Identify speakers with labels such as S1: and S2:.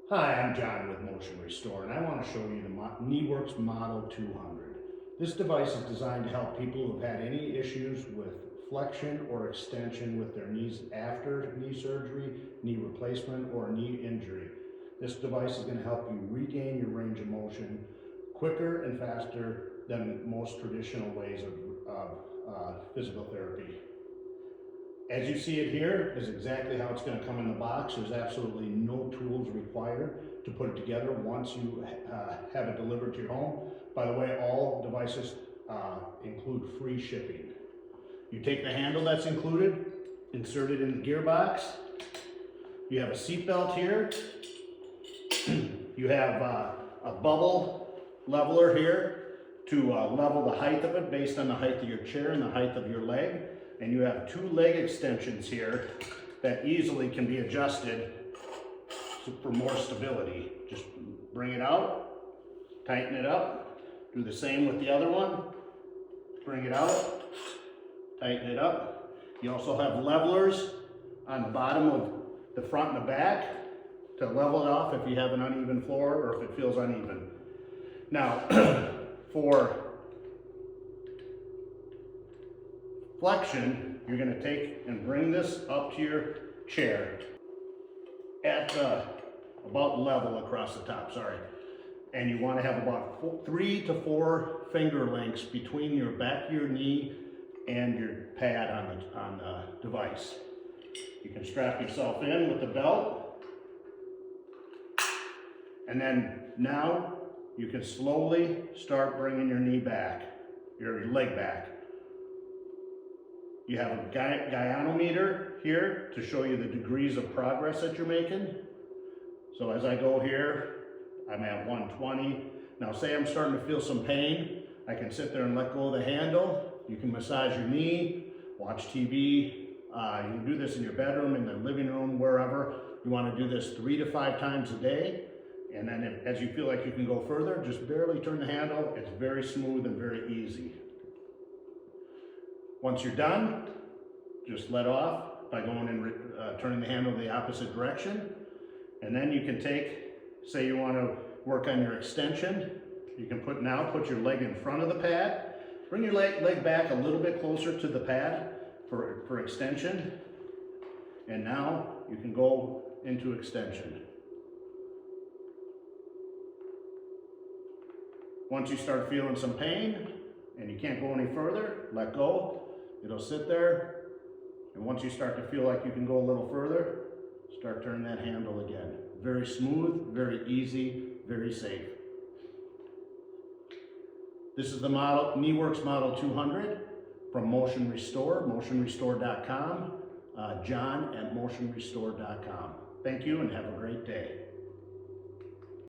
S1: Hi, I'm John with Motion Restore, and I want to show you the KneeWorks Model 200. This device is designed to help people who've had any issues with flexion or extension with their knees after knee surgery, knee replacement, or knee injury. This device is going to help you regain your range of motion quicker and faster than most traditional ways of physical therapy. As you see it here is exactly how it's going to come in the box. There's absolutely no tools required to put it together once you have it delivered to your home. By the way, all devices include free shipping. You take the handle that's included, insert it in the gearbox. You have a seat belt here. You have a bubble leveler here to level the height of it based on the height of your chair and the height of your leg. And you have two leg extensions here that easily can be adjusted for more stability. Just bring it out, tighten it up, do the same with the other one, bring it out, tighten it up. You also have levelers on the bottom of the front and the back to level it off if you have an uneven floor or if it feels uneven. Now, for flexion, you're going to take and bring this up to your chair at about level across the top, and you want to have about 3 to 4 finger lengths between your back of your knee and your pad on the device. You can strap yourself in with the belt, and then now you can slowly start bringing your knee back, your leg back. You have a gynometer here to show you the degrees of progress that you're making. So as I go here, I'm at 120. Now say I'm starting to feel some pain, I can sit there and let go of the handle. You can massage your knee, watch TV. You can do this in your bedroom, in the living room, wherever. You want to do this 3 to 5 times a day. And then as you feel like you can go further, just barely turn the handle. It's very smooth and very easy. Once you're done, just let off by going and turning the handle the opposite direction. And then you can take, say you want to work on your extension, you can put your leg in front of the pad. Bring your leg back a little bit closer to the pad for extension. And now you can go into extension. Once you start feeling some pain and you can't go any further, let go. It'll sit there, and once you start to feel like you can go a little further, start turning that handle again. Very smooth, very easy, very safe. This is the KneeWorks Model 200 from Motion Restore, motionrestore.com, John at motionrestore.com. Thank you and have a great day.